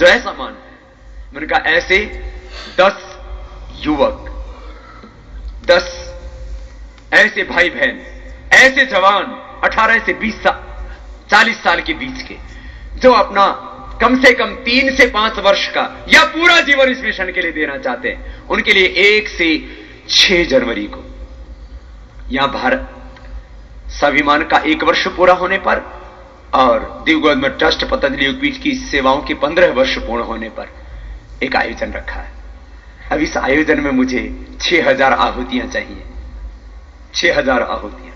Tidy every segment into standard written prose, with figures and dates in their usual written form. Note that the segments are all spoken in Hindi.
जो ऐसा मान है। मैंने कहा ऐसे 10 युवक, 10 ऐसे भाई बहन, ऐसे जवान 18 से 40 साल के बीच के, जो अपना कम से कम 3 से 5 वर्ष का या पूरा जीवन इस मिशन के लिए देना चाहते हैं, उनके लिए 1 से 6 जनवरी को यहां भारत स्वाभिमान का 1 वर्ष पूरा होने पर और दीव गवर्नमेंट ट्रस्ट पतंजलि योगपीठ की सेवाओं के 15 वर्ष पूर्ण होने पर एक आयोजन रखा है। अब इस आयोजन में मुझे 6000 आहुतियां चाहिए, 6000 आहुतियां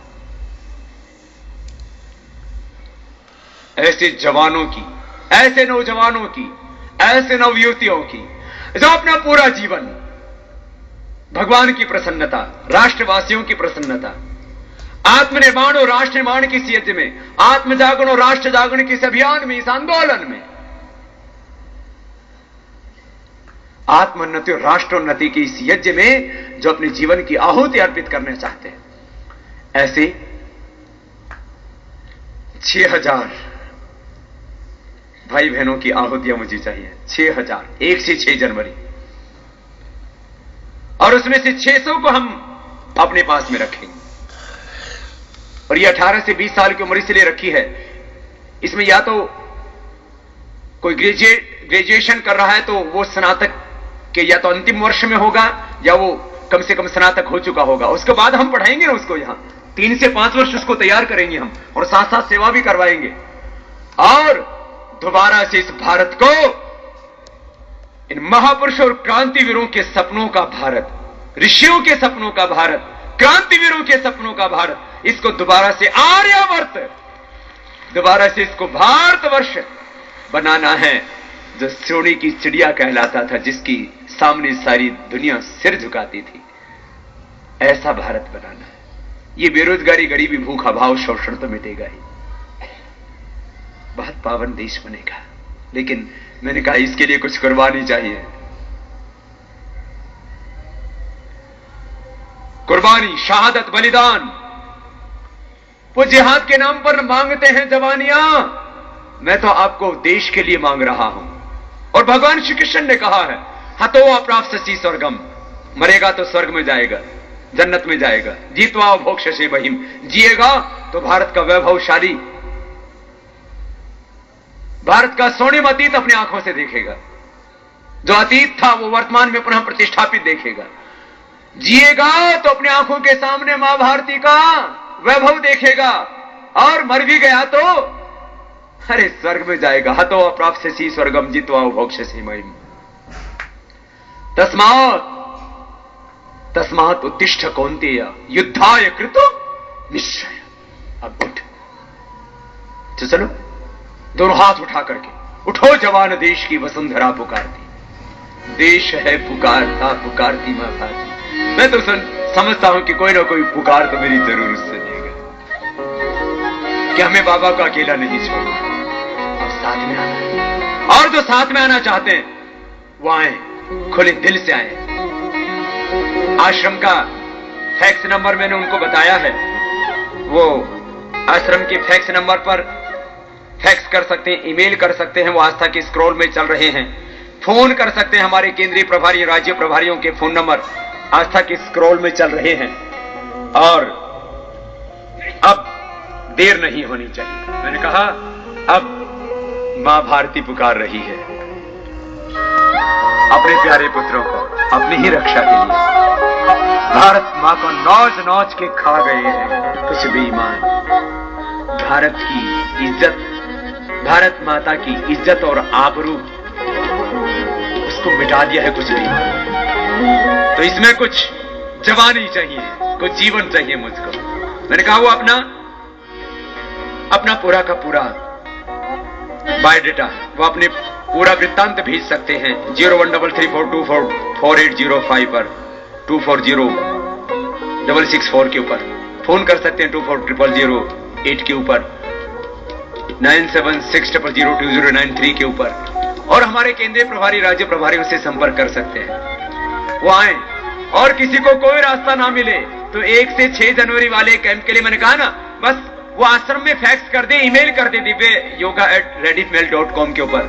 ऐसे जवानों की, ऐसे नौजवानों की, ऐसे नवयुवतियों की जो अपना पूरा जीवन भगवान की प्रसन्नता, राष्ट्रवासियों की प्रसन्नता, आत्मनिर्माण और राष्ट्र निर्माण की इस यज्ञ में, आत्मजागरण और राष्ट्र जागरण के इस अभियान में, इस आंदोलन में, आत्मोन्नति और राष्ट्रोन्नति की इस यज्ञ में जो अपने जीवन की आहुति अर्पित करना चाहते हैं, ऐसे 6000 भाई बहनों की आहुतियां मुझे चाहिए। 6000, 1 से 6 जनवरी, और उसमें से 600 को हम अपने पास में रखेंगे। और ये 18 से 20 साल की उम्र इसलिए रखी है, इसमें या तो कोई ग्रेजुएशन कर रहा है तो वो स्नातक के या तो अंतिम वर्ष में होगा या वो कम से कम स्नातक हो चुका होगा। उसके बाद हम पढ़ाएंगे ना उसको, यहां 3 से 5 वर्ष उसको तैयार करेंगे हम, और साथ साथ सेवा भी करवाएंगे। और दोबारा से इस भारत को, इन महापुरुषों और क्रांतिवीरों के सपनों का भारत, ऋषियों के सपनों का भारत, क्रांतिवीरों के सपनों का भारत, इसको दोबारा से आर्यावर्त, दोबारा से इसको भारतवर्ष बनाना है, जो सोने की चिड़िया कहलाता था, जिसकी सामने सारी दुनिया सिर झुकाती थी। ऐसा भारत बनाना है। ये बेरोजगारी, गरीबी, भूख, अभाव, शोषण तो मिटेगा ही, बहुत पावन देश बनेगा। लेकिन मैंने कहा इसके लिए कुछ कुर्बानी चाहिए। कुर्बानी, शहादत, बलिदान। वो जिहाद के नाम पर मांगते हैं जवानियां, मैं तो आपको देश के लिए मांग रहा हूं। और भगवान श्री कृष्ण ने कहा है, हतो अप्राप्स्यसि स्वर्गम, मरेगा तो स्वर्ग में जाएगा, जन्नत में जाएगा। जीतवा भोक्ष्यसे महिम, जिएगा तो भारत का वैभवशाली, भारत का स्वर्णिम अतीत अपनी आंखों से देखेगा। जो अतीत था वो वर्तमान में पुनः प्रतिष्ठापित देखेगा। जिएगा तो अपनी आंखों के सामने मां भारती का वैभव देखेगा, और मर भी गया तो अरे स्वर्ग में जाएगा। हतो अप्राप्स्यसि स्वर्गम, जित्वा भोक्ष्यसे महिम। तस्मात् उत्तिष्ठ कौन्तेय, युद्धाय कृतो निश्चय। अब उठ, तो चलो दोनों हाथ उठा करके उठो जवान, देश की वसुंधरा पुकारती। देश है पुकारता, पुकारती मां भारती। मैं तो समझता हूं कि कोई ना कोई पुकार तो मेरी जरूर सुनेगा, कि हमें बाबा को अकेला नहीं छोड़ना, अब साथ में आना है। और जो साथ में आना चाहते हैं वो आए, खुले दिल से आए। आश्रम का फैक्स नंबर मैंने उनको बताया है, वो आश्रम के फैक्स नंबर पर फैक्स कर सकते हैं, ईमेल कर सकते हैं, वो आस्था के स्क्रॉल में चल रहे हैं। फोन कर सकते हैं, हमारे केंद्रीय प्रभारी, राज्य प्रभारियों के फोन नंबर आस्था के स्क्रॉल में चल रहे हैं। और अब देर नहीं होनी चाहिए। मैंने कहा अब मां भारती पुकार रही है अपने प्यारे पुत्रों को अपनी ही रक्षा के लिए। भारत मां को नौच नौच के खा गए हैं कुछ बेईमान। भारत की इज्जत, भारत माता की इज्जत और आबरू, उसको मिटा दिया है कुछ बेईमान। तो इसमें कुछ जवानी चाहिए, कुछ जीवन चाहिए मुझको। मैंने कहा वो अपना पूरा का पूरा बायोडेटा, वो अपने पूरा वृत्तांत भेज सकते हैं 013342444805 पर, 240664 के ऊपर फोन कर सकते हैं, 240008 के ऊपर, 9760020993 के ऊपर, और हमारे केंद्रीय प्रभारी, राज्य प्रभारियों से संपर्क कर सकते हैं। वो आए, और किसी को कोई रास्ता ना मिले तो 1 से 6 जनवरी वाले कैंप के लिए मैंने कहा ना, बस वो आश्रम में फैक्स कर दे, ईमेल कर दे divyyoga@rediffmail.com के ऊपर।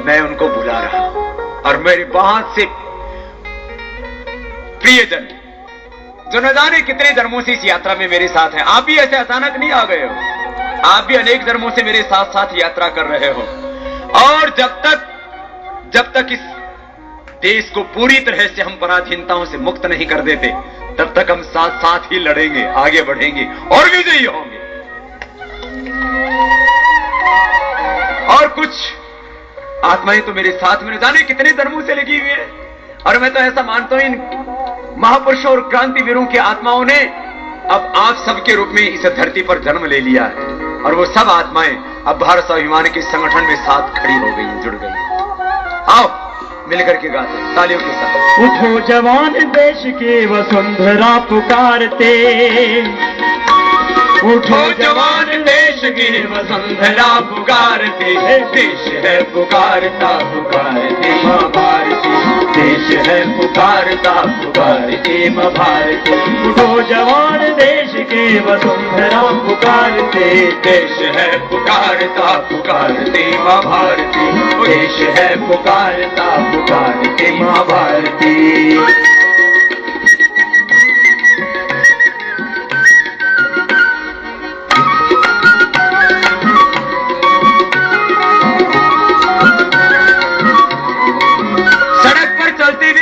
मैं उनको बुला रहा हूं और मेरे बहुत से प्रियजन जो न जाने कितने जन्मों से इस यात्रा में मेरे साथ हैं। आप भी ऐसे अचानक नहीं आ गए हो, आप भी अनेक जन्मों से मेरे साथ साथ यात्रा कर रहे हो। और जब तक इस देश को पूरी तरह से हम पराधीनताओं से मुक्त नहीं कर देते, तब तक हम साथ साथ ही लड़ेंगे, आगे बढ़ेंगे और विजयी होंगे। और कुछ आत्माएं तो मेरे साथ में न जाने कितने जन्मों से लगी हुई है। और मैं तो ऐसा मानता हूं इन महापुरुषों और क्रांतिवीरों की आत्माओं ने अब आप सबके रूप में इस धरती पर जन्म ले लिया है। और वो सब आत्माएं अब भारत स्वाभिमान के संगठन में साथ खड़ी हो गई, जुड़ गई। आओ मिलकर के गाते हैं तालियों के साथ। उठो जवान देश की वसुंधरा पुकारते, उठो जवान देश की वसुंधरा पुकारते, देश है पुकारता पुकारते मां भारती, देश है पुकारता पुकारते मां भारती। उठो जवान देश की वसुंधरा पुकारते, देश है पुकारता पुकारते मां भारती, देश है पुकारता पुकारते मां भारती।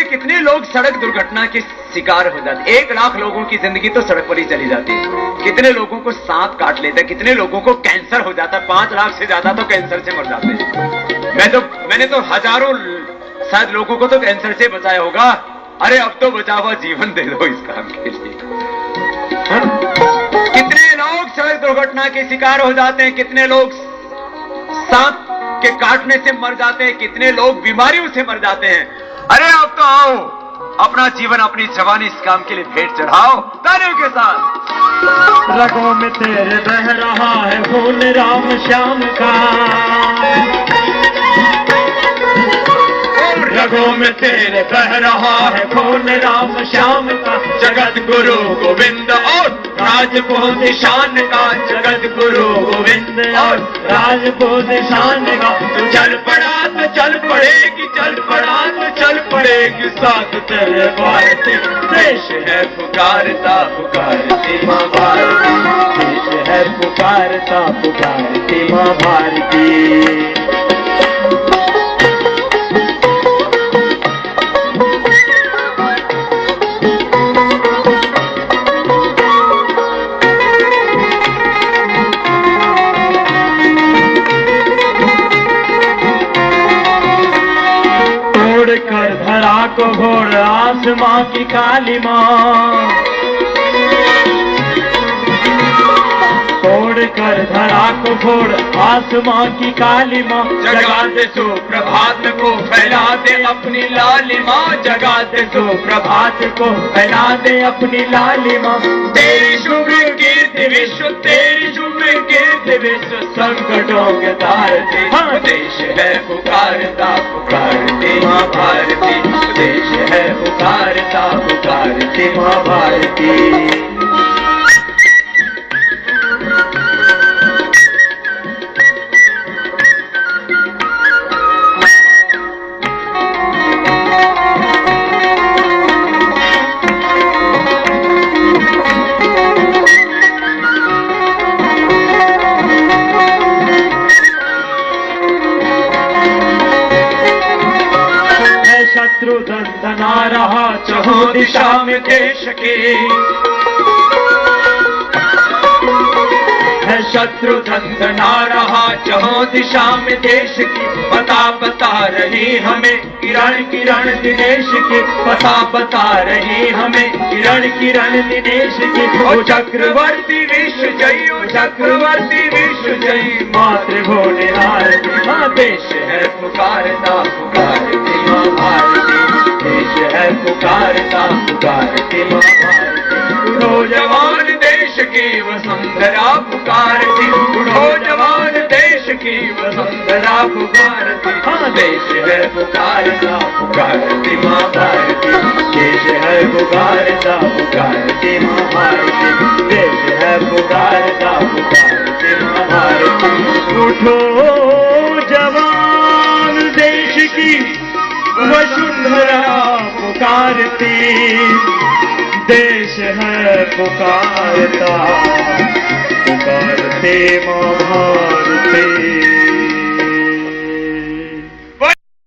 कितने लोग सड़क दुर्घटना के शिकार हो जाते, 1 लाख लोगों की जिंदगी तो सड़क पर ही चली जाती है। कितने लोगों को सांप काट लेता है, कितने लोगों को कैंसर हो जाता है, 5 लाख से ज्यादा तो कैंसर से मर जाते हैं। मैंने तो हजारों शायद लोगों को तो कैंसर से बचाया होगा। अरे अब तो बचा हुआ जीवन दे दो इस काम के लिए। कितने लोग सड़क दुर्घटना के शिकार हो जाते हैं, कितने लोग सांप के काटने से मर जाते हैं, कितने लोग बीमारियों से मर जाते हैं। अरे अब तो आओ अपना जीवन अपनी जवानी इस काम के लिए भेंट चढ़ाओ तालियों के साथ। रगों में तेरे बह रहा है खून राम श्याम का, रगों में तेरे बह रहा है खून राम श्याम का, जगत गुरु गोविंद और राजपो निशान का, जगत गुरु गोविंद और राजपो निशान का। तू चल पड़ा तो चल पड़ेगी, चल पड़ा तो चल पड़ेगी साथ तेरे भारती, देश है पुकारता पुकारती मां भारती, देश है पुकारता पुकारती मां भारती। कर धरा को घोड़ आसमां की काली मां, तोड़ कर धरा को घोड़ आसमां की काली मां, जगा दे सुप्रभात को फैला दे अपनी लालिमा, जगा दे सुप्रभात को फैला दे अपनी लालिमा। तेरी शुभ कीर्ति विश्व, तेरी शुभ कीर्ति विश्व संकटों के तारते, हाँ देश है पुकारता पुकारती मां भारती, देश है पुकारता पुकारती मां भारती। शत्रु दंदना रहा चहुं दिशा में देश की, है शत्रु दंदना रहा चहुं दिशा में देश की, बता बता रही हमें किरण किरण दिनेश की, बता बता रही हमें किरण किरण दिनेश की। ओ चक्रवर्ती विश्व जय, ओ चक्रवर्ती विश्व जय, मातृभुवने भारती, मां देश है पुकारता पुकारती मां भारती, देश है पुकारता पुकारती मां भारती। उठो जवान देश की वसुंधरा पुकारती, उठो जवान देश की वसुंधरा पुकारती, हाँ देश है पुकारता पुकारती मां भारती, देश है पुकारता पुकारती मां भारती, देश है पुकारता पुकारती मां भारती। उठो जवान देश भारती, देश है पुकारता, पुकारते माँ भारती।